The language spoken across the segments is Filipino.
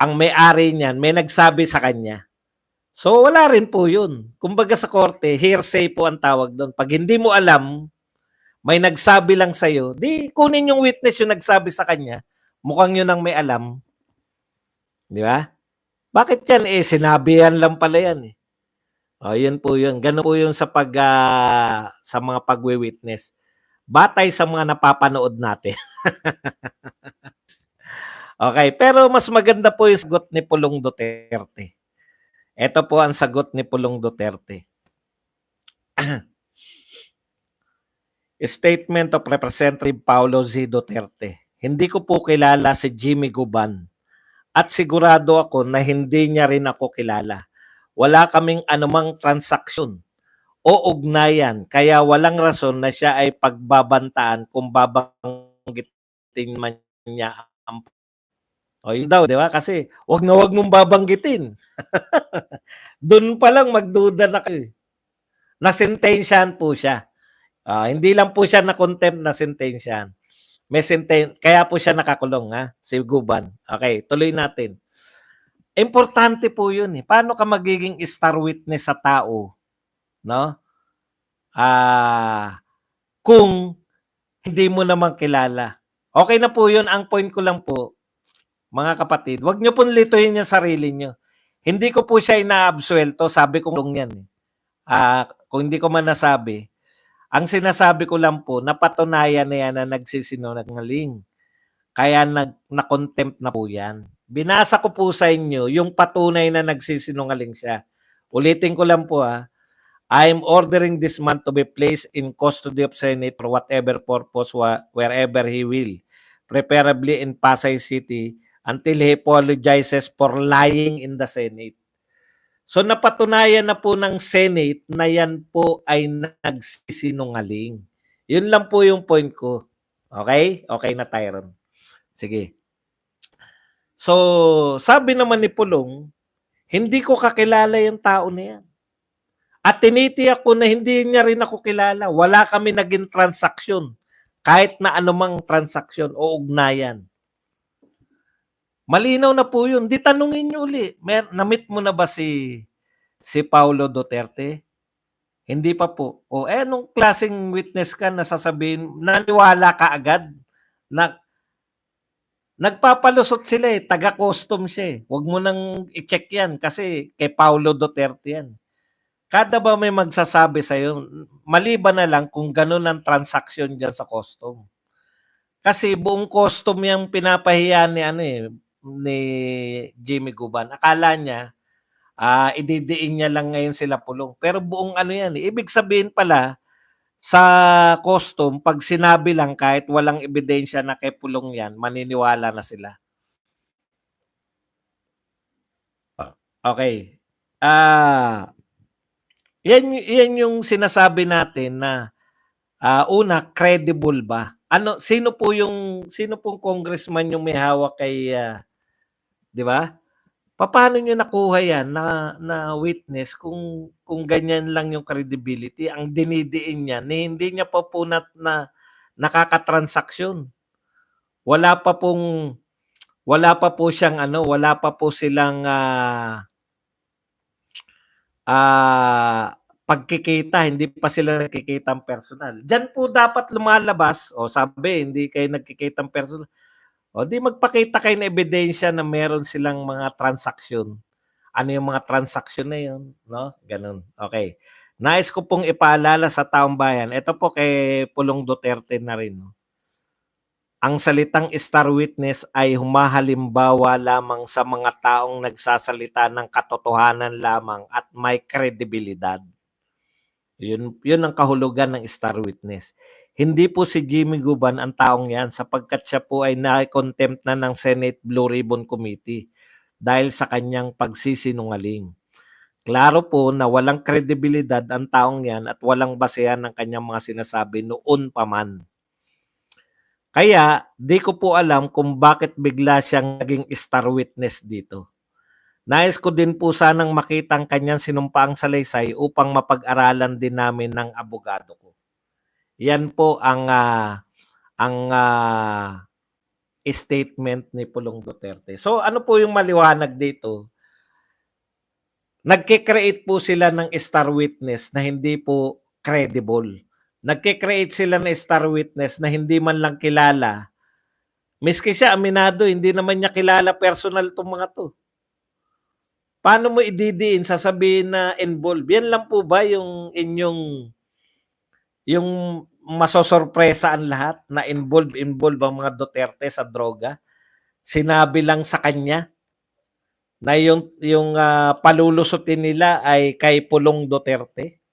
ang may-ari niyan may nagsabi sa kanya. So wala rin po 'yun. Kumbaga sa korte, hearsay po ang tawag do'n. 'Pag hindi mo alam, may nagsabi lang sa'yo, 'di kunin yung witness yung nagsabi sa kanya. Mukhang 'yun ang may alam, 'di ba? Bakit 'yan, eh, sinabi lang pala 'yan, eh. Oh, 'yun po 'yun. Gano'n po 'yun sa sa mga pagwi-witness. Batay sa mga napapanood natin. Okay, pero mas maganda po yung sagot ni Pulong Duterte. Ito po ang sagot ni Pulong Duterte. Statement of Representative Paulo Z. Duterte. Hindi ko po kilala si Jimmy Guban at sigurado ako na hindi niya rin ako kilala. Wala kaming anumang transaksyon o ugnayan kaya walang rason na siya ay pagbabantaan kung babanggitin man niya ang o yun daw, di ba? Kasi wag na wag mong babanggitin. Doon pa lang magduda na kayo. Nasentensyahan po siya. Hindi lang po siya na contempt, na sentensyahan. Kaya po siya nakakulong, ha? Si Guban. Okay, tuloy natin. Importante po 'yun, eh. Paano ka magiging star witness sa tao, no? Ah, kung hindi mo naman kilala. Okay na po 'yun, ang point ko lang po, mga kapatid, wag niyo pong lituhin yung sarili niyo. Hindi ko po siya inaabsuelto, sabi ko lang 'yan, eh. Kung hindi ko man nasabi, ang sinasabi ko lang po, napatunayan na 'yan na nagsisinungaling. Kaya na-contempt na po yan. Binasa ko po sa inyo yung patunay na nagsisinungaling siya. Ulitin ko lang po, I'm ordering this man to be placed in custody of Senate for whatever purpose wherever he will, preferably in Pasay City until he apologizes for lying in the Senate. So napatunayan na po ng Senate na yan po ay nagsisinungaling. Yun lang po yung point ko. Okay? Okay na, Tyron. Sige. So, sabi naman ni Pulong, hindi ko kakilala yung tao na yan. At tinitiyak ko na hindi niya rin ako kilala. Wala kami naging transaksyon. Kahit na anumang transaksyon o ugnayan. Malinaw na po yun. Di tanungin niyo uli. Na-meet mo na ba si Paulo Duterte? Hindi pa po. O anong klaseng witness ka na sasabihin, naniwala ka agad na nagpapalusot sila, eh, taga-custom siya, eh. Huwag mo nang i-check yan kasi kay Paulo Duterte yan. Kada ba may magsasabi sa'yo, maliban na lang kung ganun ang transaction dyan sa custom. Kasi buong custom yung pinapahiya ni Jimmy Guban. Akala niya, ididiin niya lang ngayon sila Pulong. Pero buong yan, eh. Ibig sabihin pala, sa custom, pag sinabi lang kahit walang ebidensya na kay Pulong yan, maniniwala na sila. Okay. Yan yung sinasabi natin na una, credible ba? Sino pong congressman yung may hawak kay 'di ba? Paano niyo nakuha yan na witness kung ganyan lang yung credibility? Ang dinidiin niya hindi niya pa po na nakakatransaksyon. Wala pa pong wala pa po silang pagkikita, hindi pa sila nagkikitang personal. Diyan po dapat lumalabas, sabi, hindi kayo nagkikitang personal. Di magpakita kayo ng ebidensya na meron silang mga transaksyon. Ano yung mga transaksyon na yun, no? Ganun. Okay. Nais ko pong ipaalala sa taong bayan, ito po kay Pulong Duterte na rin, no? Ang salitang star witness ay humahalimbawa lamang sa mga taong nagsasalita ng katotohanan lamang at may kredibilidad. Yun ang kahulugan ng star witness. Hindi po si Jimmy Guban ang taong yan sapagkat siya po ay na-contempt na ng Senate Blue Ribbon Committee dahil sa kanyang pagsisinungaling. Klaro po na walang kredibilidad ang taong yan at walang basehan ng kanyang mga sinasabi noon pa man. Kaya, di ko po alam kung bakit bigla siyang naging star witness dito. Nais ko din po sanang makita ang kanyang sinumpaang salaysay upang mapag-aralan din namin ng abogado ko. Yan po ang statement ni Pulong Duterte. So ano po yung maliwanag dito? Nagke-create po sila ng star witness na hindi po credible. Nagke-create sila ng star witness na hindi man lang kilala. Miski siya aminado, hindi naman niya kilala personal 'tong mga 'to. Paano mo ididiin, sasabihin na involved? Yan lang po ba yung inyong yung masosorpresa ang lahat na involved ang mga Duterte sa droga? Sinabi lang sa kanya na yung palulusutin nila ay kay Pulong Duterte,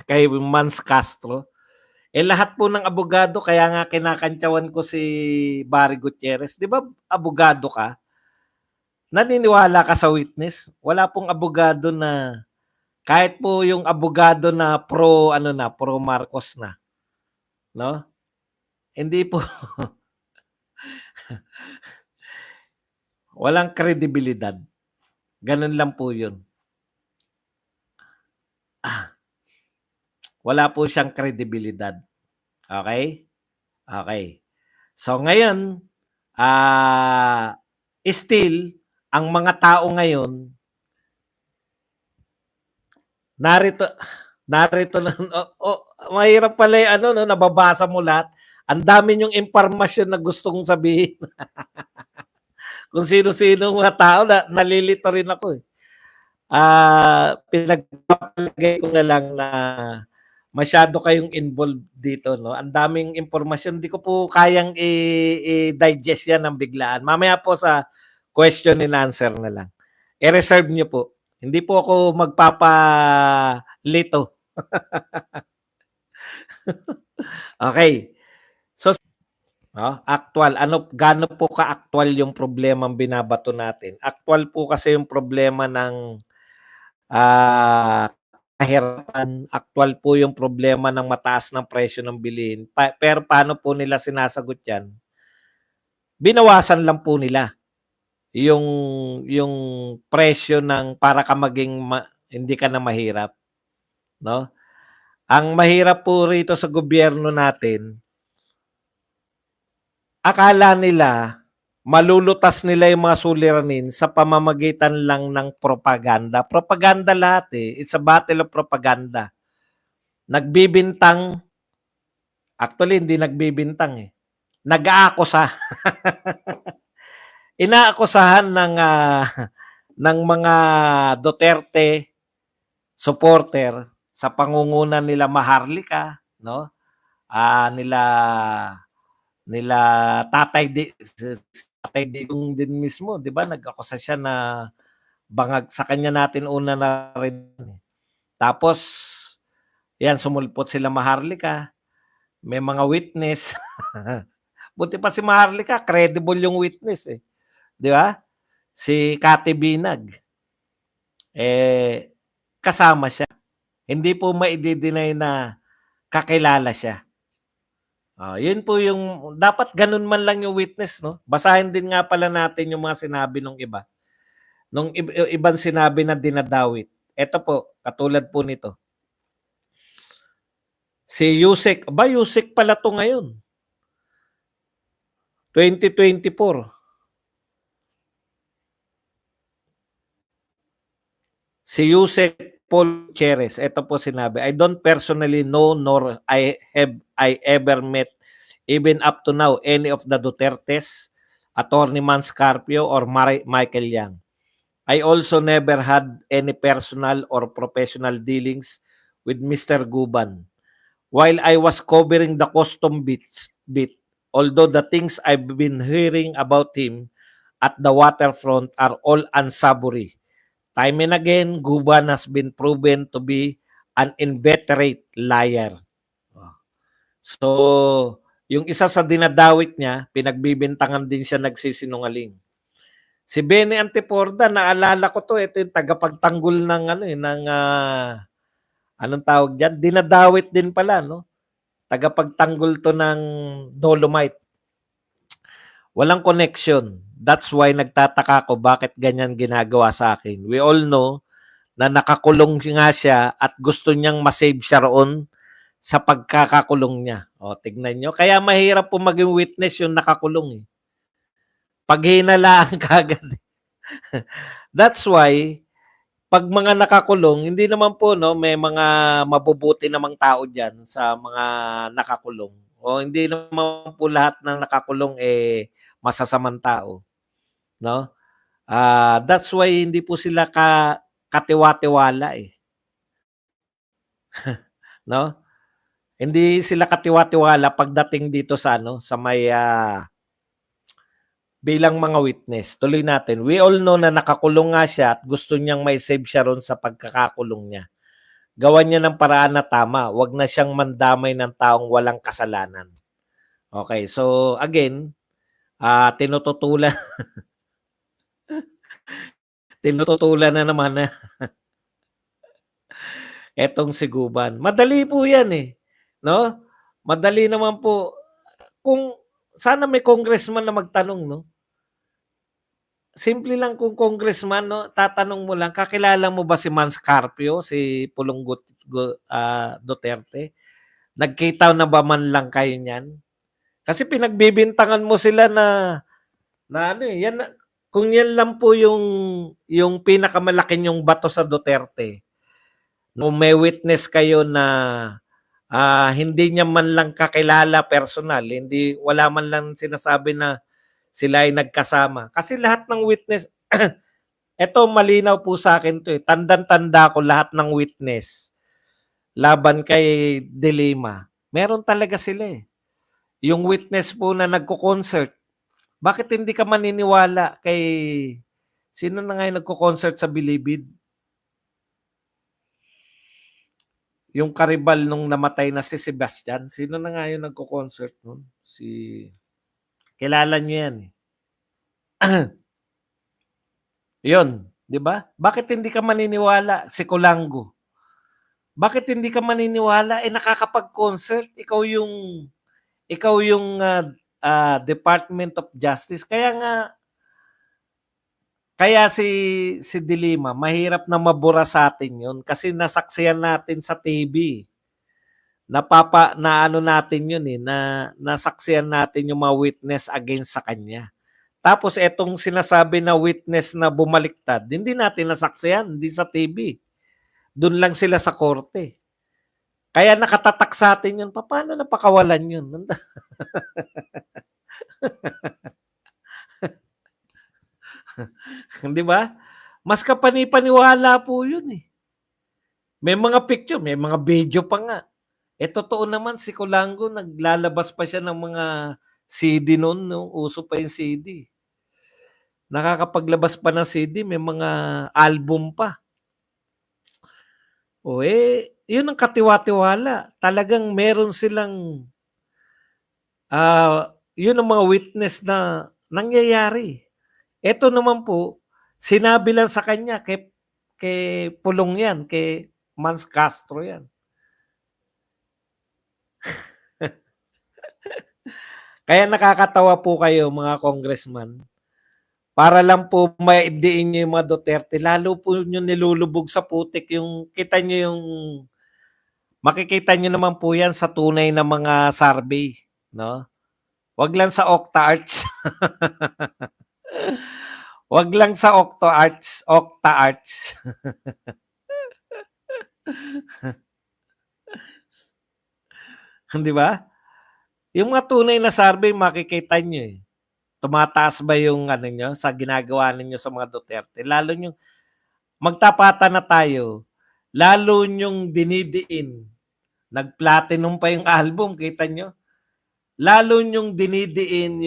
kay Mans Castro. Eh lahat po ng abogado, kaya nga kinakantyawan ko si Barry Gutierrez. Di ba abogado ka? Naniniwala ka sa witness? Wala pong abogado na, kahit po yung abogado na pro Marcos na, no? Hindi po walang kredibilidad. Ganun lang po 'yun. Wala po siyang kredibilidad. Okay? Okay. So ngayon, still ang mga tao ngayon narito na mahirap pala 'yung ano, no, nababasa mo lahat. Ang dami niyong impormasyon na gusto kong sabihin. Kung sino-sino mga tao, nalilito rin ako eh. Pinagpapalagay ko na lang na masyado kayong involved dito, no? Ang daming impormasyon, hindi ko po kayang i-digest yan ng biglaan. Mamaya po sa question and answer na lang. I-reserve niyo po. Hindi po ako magpapalito. Okay. So, actual, gaano po ka-actual yung problema ang binabato natin? Actual po kasi yung problema ng kahirapan, actual po yung problema ng mataas ng presyo ng bilihin. Pero paano po nila sinasagot yan? Binawasan lang po nila yung presyo ng para ka maging hindi ka na mahirap, no? Ang mahirap po rito sa gobyerno natin, akala nila malulutas nila yung mga suliranin sa pamamagitan lang ng propaganda. Propaganda lahat eh. It's a battle of propaganda. Nagbibintang, actually hindi nagbibintang eh. Nag-aakusa. Inaakusahan ng mga Duterte supporter sa pangungunan nila Maharlika, no? Nila Tatay Digong din mismo, 'di ba? Nag-akusa siya na bangag sa kanya natin una na rin. Tapos yan, sumulpot sila Maharlika. May mga witness. Buti pa si Maharlika, credible yung witness eh. 'Di ba? Si Kati Binag. Kasama siya. Hindi po maidi-deny na kakilala siya. Yun po yung dapat ganun man lang yung witness, no? Basahin din nga pala natin yung mga sinabi ng iba. Nung ibang sinabi na dinadawit. Ito po, katulad po nito. Si Yusek, Yusek pala to ngayon. 2024. Si Yusek Paul Cheres, ito po sinabi, I don't personally know nor I ever met even up to now any of the Dutertes, Attorney Mans Carpio or Michael Yang. I also never had any personal or professional dealings with Mr. Guban. While I was covering the custom bit, although the things I've been hearing about him at the waterfront are all unsavory. Time and again, Guban has been proven to be an inveterate liar. So, yung isa sa dinadawit niya, pinagbibintangan din siya nagsisinungaling. Si Benny Antiporda, naalala ko to, ito yung tagapagtanggol ng anong tawag diyan? Dinadawit din pala, no? Tagapagtanggol to ng Dolomite. Walang connection. That's why nagtataka ko bakit ganyan ginagawa sa akin. We all know na nakakulong nga siya at gusto niyang masave siya roon sa pagkakakulong niya. O, tignan nyo. Kaya mahirap po maging witness yung nakakulong. Pag hinalaan kagad. That's why, pag mga nakakulong, hindi naman po, no, may mga mabubuti namang tao dyan sa mga nakakulong. O hindi naman po lahat ng nakakulong masasamang tao. No? That's why hindi po sila katiwa-tiwala no? Hindi sila katiwa-tiwala pagdating dito sa sa may bilang mga witness. Tuloy natin. We all know na nakakulong nga siya at gusto niyang mai-save siya ron sa pagkakakulong niya. Gawan niya ng paraan na tama. Huwag na siyang mandamay ng taong walang kasalanan. Okay, so again, tinututulan tinututulan na naman na etong si Guban. Madali po 'yan no? Madali naman po kung sana may congressman na magtanong, no? Simple lang kung congressman, no, tatanong mo lang, kakilala mo ba si Mans Carpio, si Pulong Duterte? Nagkita na ba man lang kayo niyan? Kasi pinagbibintangan mo sila na yan, kung yan lang po yung pinakamalaki yung bato sa Duterte. No, may witness kayo na hindi niya man lang kakilala personal, wala man lang sinasabi na sila ay nagkasama. Kasi lahat ng witness, eto malinaw po sa akin to Tandang-tanda ko lahat ng witness laban kay De Lima. Meron talaga sila Yung witness po na nagko-concert, bakit hindi ka maniniwala kay sino na nga yung nagko-concert sa Bilibid? Yung karibal nung namatay na si Sebastian, sino na nga yung nagko-concert nun? Kilala niyo yan Yun, 'di ba? Bakit hindi ka maniniwala si Colango? Bakit hindi ka maniniwala nakakapag-concert, ikaw yung Department of Justice. Kaya si De Lima, mahirap na mabura sa atin 'yun kasi nasaksihan natin sa TV. Naano natin 'yun nasaksihan natin yung mga witness against sa kanya. Tapos etong sinasabi na witness na bumaliktad, hindi natin nasaksihan, hindi sa TV. Doon lang sila sa korte. Kaya nakatatak sa atin yun. Paano napakawalan yun? Di ba? Mas kapani-paniwala po yun May mga picture, may mga video pa nga. Totoo naman si Colango, naglalabas pa siya ng mga CD noon, no? Uso pa yung CD. Nakakapaglabas pa ng CD, may mga album pa. Yun ang katiwa-tiwala. Talagang meron silang yun ang mga witness na nangyayari. Ito naman po, sinabi lang sa kanya kay Pulong yan, kay Mans Castro yan. Kaya nakakatawa po kayo mga congressman. Para lang po maidiin nyo yung mga Duterte, lalo po nyo nilulubog sa putik makikita nyo naman po yan sa tunay na mga survey, no? Wag lang sa OctaArts. Wag lang sa OctaArts. Di ba? Yung mga tunay na survey, makikita nyo Tumataas ba yung nyo sa ginagawa ninyo sa mga Duterte? Lalo nyo, magtapatan na tayo, lalo nyong dinidiin. Nag-platinum pa yung album, kita nyo? Lalo nyong dinidiin yung